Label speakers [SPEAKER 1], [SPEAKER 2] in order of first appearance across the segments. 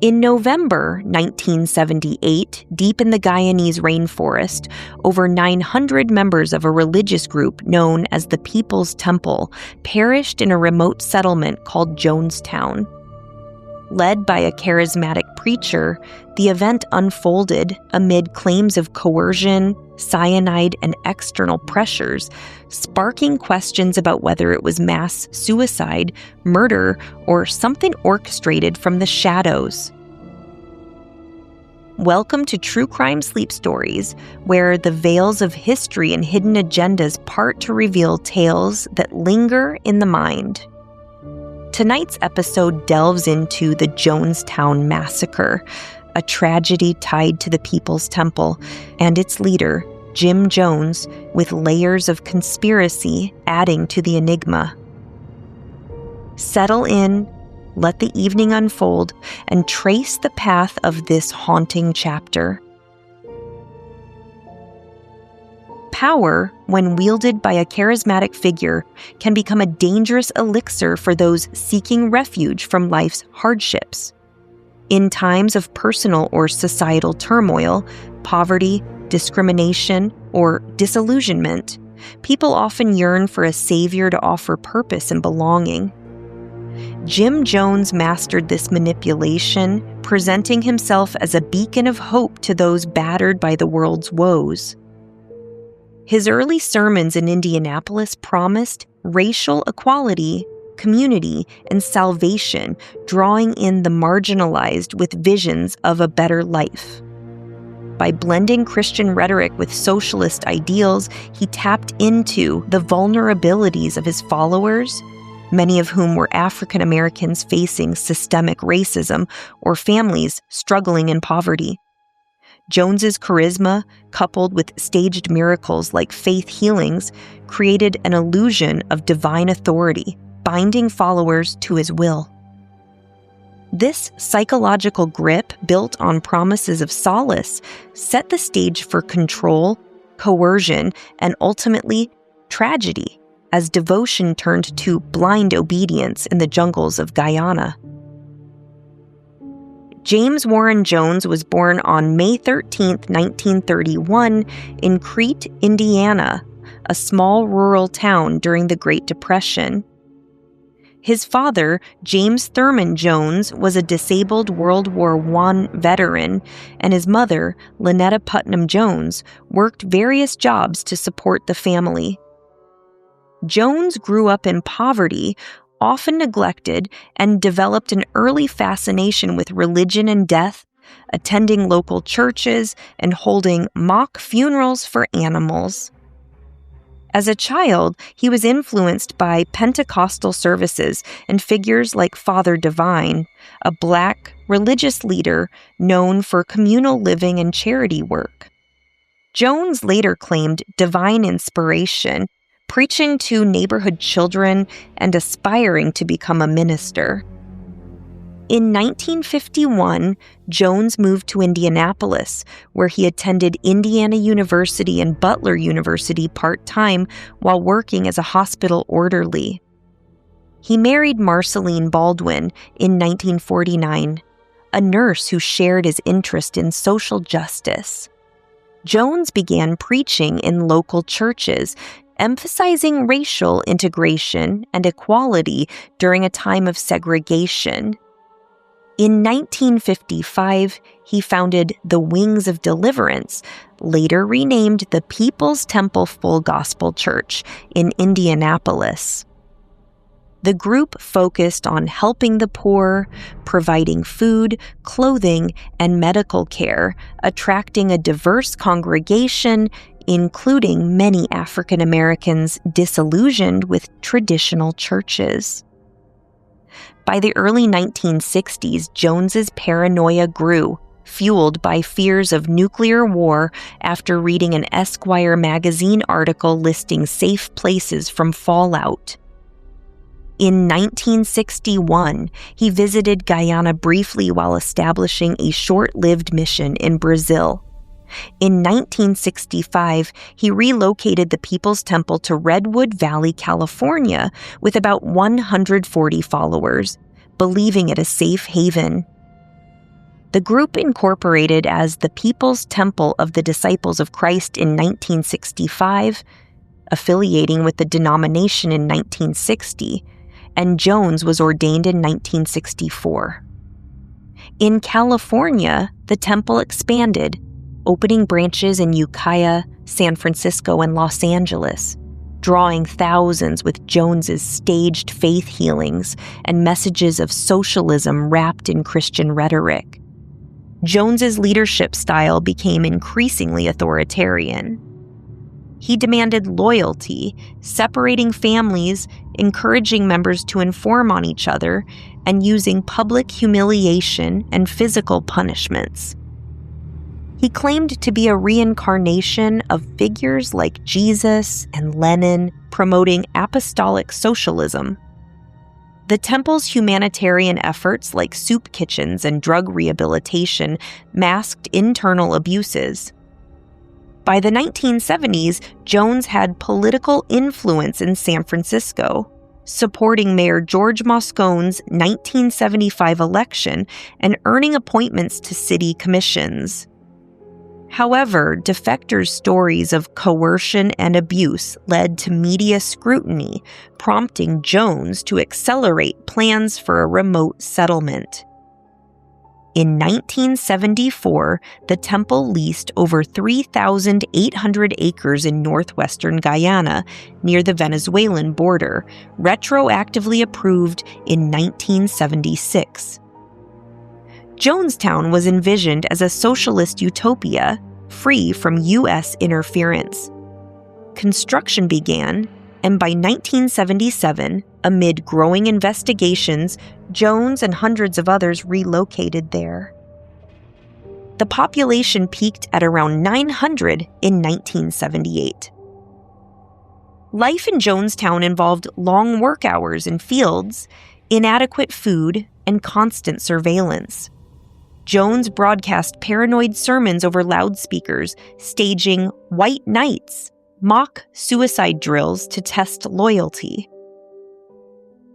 [SPEAKER 1] In November 1978, deep in the Guyanese rainforest, over 900 members of a religious group known as the People's Temple perished in a remote settlement called Jonestown. Led by a charismatic preacher, the event unfolded amid claims of coercion, cyanide, and external pressures, sparking questions about whether it was mass suicide, murder, or something orchestrated from the shadows. Welcome to True Crime Sleep Stories, where the veils of history and hidden agendas part to reveal tales that linger in the mind. Tonight's episode delves into the Jonestown Massacre, a tragedy tied to the People's Temple and its leader, Jim Jones, with layers of conspiracy adding to the enigma. Settle in, let the evening unfold, and trace the path of this haunting chapter. Power, when wielded by a charismatic figure, can become a dangerous elixir for those seeking refuge from life's hardships. In times of personal or societal turmoil, poverty, discrimination, or disillusionment, people often yearn for a savior to offer purpose and belonging. Jim Jones mastered this manipulation, presenting himself as a beacon of hope to those battered by the world's woes. His early sermons in Indianapolis promised racial equality, community, and salvation, drawing in the marginalized with visions of a better life. By blending Christian rhetoric with socialist ideals, he tapped into the vulnerabilities of his followers, many of whom were African Americans facing systemic racism or families struggling in poverty. Jones's charisma, coupled with staged miracles like faith healings, created an illusion of divine authority, binding followers to his will. This psychological grip, built on promises of solace, set the stage for control, coercion, and ultimately tragedy, as devotion turned to blind obedience in the jungles of Guyana. James Warren Jones was born on May 13, 1931, in Crete, Indiana, a small rural town during the Great Depression. His father, James Thurman Jones, was a disabled World War I veteran, and his mother, Lynetta Putnam Jones, worked various jobs to support the family. Jones grew up in poverty, often neglected, and developed an early fascination with religion and death, attending local churches and holding mock funerals for animals. As a child, he was influenced by Pentecostal services and figures like Father Divine, a Black religious leader known for communal living and charity work. Jones later claimed divine inspiration, preaching to neighborhood children and aspiring to become a minister. In 1951, Jones moved to Indianapolis, where he attended Indiana University and Butler University part-time while working as a hospital orderly. He married Marceline Baldwin in 1949, a nurse who shared his interest in social justice. Jones began preaching in local churches, emphasizing racial integration and equality during a time of segregation. In 1955, he founded the Wings of Deliverance, later renamed the People's Temple Full Gospel Church in Indianapolis. The group focused on helping the poor, providing food, clothing, and medical care, attracting a diverse congregation, including many African Americans disillusioned with traditional churches. By the early 1960s, Jones's paranoia grew, fueled by fears of nuclear war after reading an Esquire magazine article listing safe places from fallout. In 1961, he visited Guyana briefly while establishing a short-lived mission in Brazil. In 1965, he relocated the People's Temple to Redwood Valley, California, with about 140 followers, believing it a safe haven. The group incorporated as the People's Temple of the Disciples of Christ in 1965, affiliating with the denomination in 1960, and Jones was ordained in 1964. In California, the temple expanded, opening branches in Ukiah, San Francisco, and Los Angeles, drawing thousands with Jones's staged faith healings and messages of socialism wrapped in Christian rhetoric. Jones's leadership style became increasingly authoritarian. He demanded loyalty, separating families, encouraging members to inform on each other, and using public humiliation and physical punishments. He claimed to be a reincarnation of figures like Jesus and Lenin, promoting apostolic socialism. The temple's humanitarian efforts, like soup kitchens and drug rehabilitation, masked internal abuses. By the 1970s, Jones had political influence in San Francisco, supporting Mayor George Moscone's 1975 election and earning appointments to city commissions. However, defectors' stories of coercion and abuse led to media scrutiny, prompting Jones to accelerate plans for a remote settlement. In 1974, the temple leased over 3,800 acres in northwestern Guyana, near the Venezuelan border, retroactively approved in 1976. Jonestown was envisioned as a socialist utopia, free from U.S. interference. Construction began, and by 1977, amid growing investigations, Jones and hundreds of others relocated there. The population peaked at around 900 in 1978. Life in Jonestown involved long work hours in fields, inadequate food, and constant surveillance. Jones broadcast paranoid sermons over loudspeakers, staging white nights, mock suicide drills to test loyalty.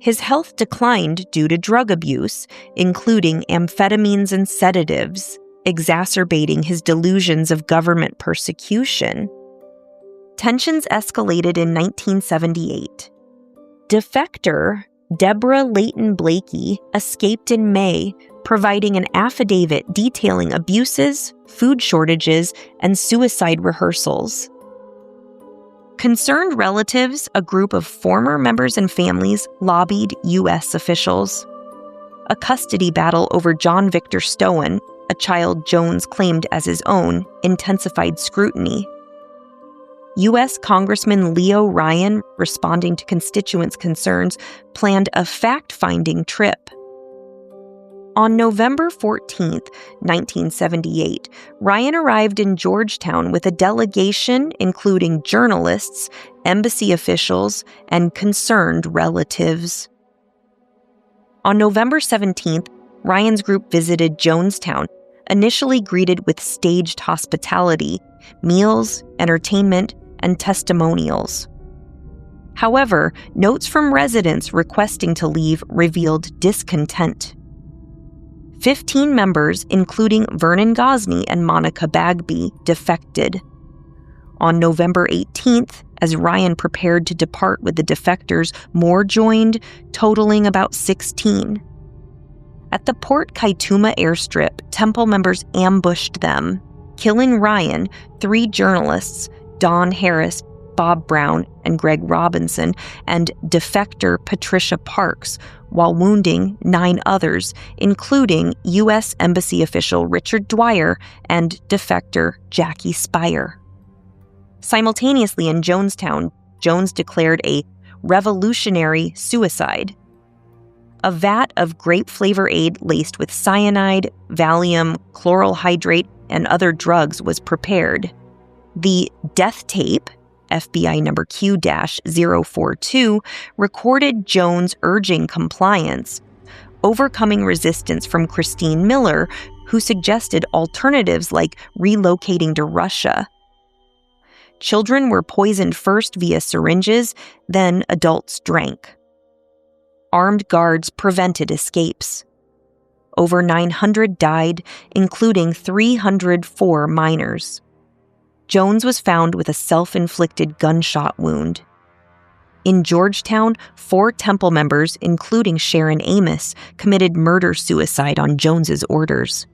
[SPEAKER 1] His health declined due to drug abuse, including amphetamines and sedatives, exacerbating his delusions of government persecution. Tensions escalated in 1978. Defector Deborah Layton Blakey escaped in May, providing an affidavit detailing abuses, food shortages, and suicide rehearsals. Concerned relatives, a group of former members and families, lobbied U.S. officials. A custody battle over John Victor Stowen, a child Jones claimed as his own, intensified scrutiny. U.S. Congressman Leo Ryan, responding to constituents' concerns, planned a fact-finding trip. On November 14, 1978, Ryan arrived in Georgetown with a delegation including journalists, embassy officials, and concerned relatives. On November 17th, Ryan's group visited Jonestown, initially greeted with staged hospitality, meals, entertainment, and testimonials. However, notes from residents requesting to leave revealed discontent. 15 members, including Vernon Gosney and Monica Bagby, defected. On November 18th, as Ryan prepared to depart with the defectors, more joined, totaling about 16. At the Port Kaituma airstrip, temple members ambushed them, killing Ryan, 3 journalists, Don Harris, Bob Brown, and Greg Robinson, and defector Patricia Parks, while wounding 9 others, including U.S. Embassy official Richard Dwyer and defector Jackie Spire. Simultaneously in Jonestown, Jones declared a revolutionary suicide. A vat of grape flavor aid laced with cyanide, Valium, chloral hydrate, and other drugs was prepared. The death tape, FBI number Q-042, recorded Jones urging compliance, overcoming resistance from Christine Miller, who suggested alternatives like relocating to Russia. Children were poisoned first via syringes, then adults drank. Armed guards prevented escapes. Over 900 died, including 304 minors. Jones was found with a self-inflicted gunshot wound. In Georgetown, 4 temple members, including Sharon Amos, committed murder-suicide on Jones's orders.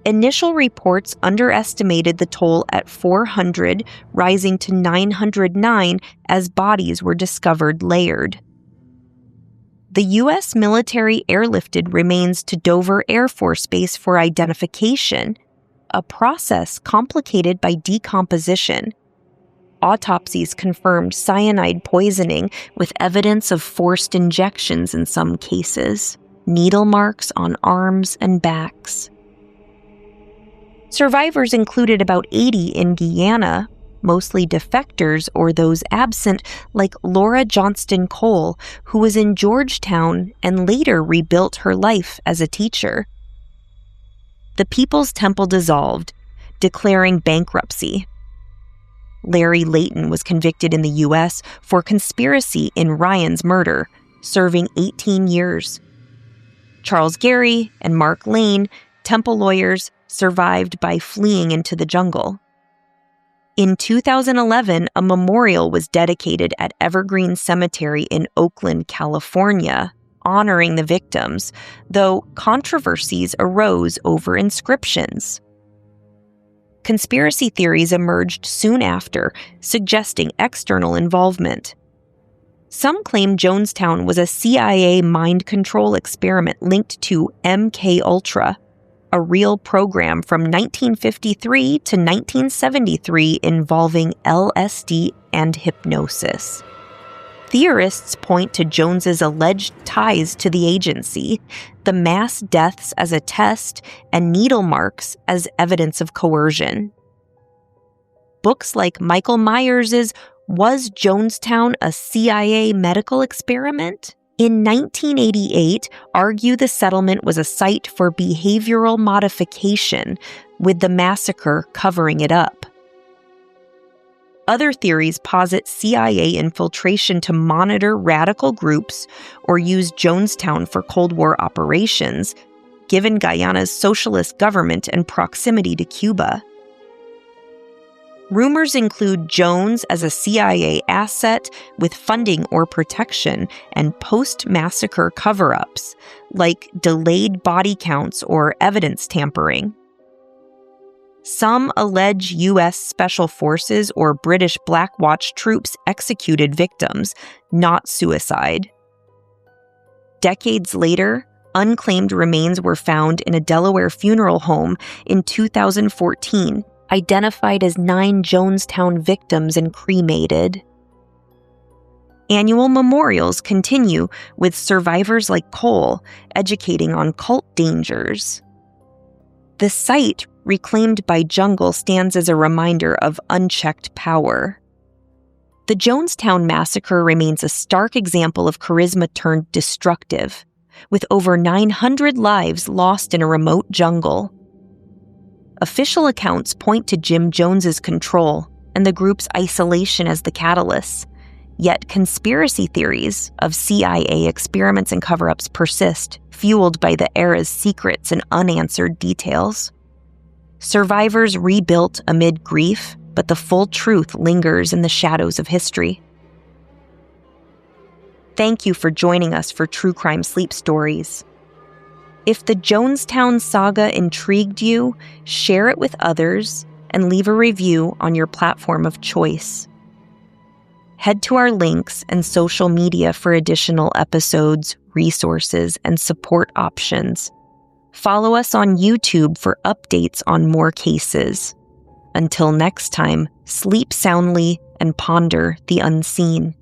[SPEAKER 1] Initial reports underestimated the toll at 400, rising to 909 as bodies were discovered layered. The U.S. military airlifted remains to Dover Air Force Base for identification, a process complicated by decomposition. Autopsies confirmed cyanide poisoning with evidence of forced injections in some cases, needle marks on arms and backs. Survivors included about 80 in Guyana, mostly defectors or those absent, like Laura Johnston Cole, who was in Georgetown and later rebuilt her life as a teacher. The People's Temple dissolved, declaring bankruptcy. Larry Layton was convicted in the U.S. for conspiracy in Ryan's murder, serving 18 years. Charles Gary and Mark Lane, Temple lawyers, survived by fleeing into the jungle. In 2011, a memorial was dedicated at Evergreen Cemetery in Oakland, California, honoring the victims, though controversies arose over inscriptions. Conspiracy theories emerged soon after, suggesting external involvement. Some claim Jonestown was a CIA mind control experiment linked to MKUltra, a real program from 1953 to 1973 involving LSD and hypnosis. Theorists point to Jones's alleged ties to the agency, the mass deaths as a test, and needle marks as evidence of coercion. Books like Michael Myers's Was Jonestown a CIA Medical Experiment? In 1988, argue the settlement was a site for behavioral modification, with the massacre covering it up. Other theories posit CIA infiltration to monitor radical groups or use Jonestown for Cold War operations, given Guyana's socialist government and proximity to Cuba. Rumors include Jones as a CIA asset with funding or protection and post-massacre cover-ups, like delayed body counts or evidence tampering. Some allege U.S. Special Forces or British Black Watch troops executed victims, not suicide. Decades later, unclaimed remains were found in a Delaware funeral home in 2014, identified as 9 Jonestown victims and cremated. Annual memorials continue with survivors like Cole educating on cult dangers. The site, reclaimed by jungle, stands as a reminder of unchecked power. The Jonestown massacre remains a stark example of charisma turned destructive, with over 900 lives lost in a remote jungle. Official accounts point to Jim Jones's control and the group's isolation as the catalyst, yet conspiracy theories of CIA experiments and cover-ups persist, fueled by the era's secrets and unanswered details. Survivors rebuilt amid grief, but the full truth lingers in the shadows of history. Thank you for joining us for True Crime Sleep Stories. If the Jonestown saga intrigued you, share it with others and leave a review on your platform of choice. Head to our links and social media for additional episodes, resources, and support options. Follow us on YouTube for updates on more cases. Until next time, sleep soundly and ponder the unseen.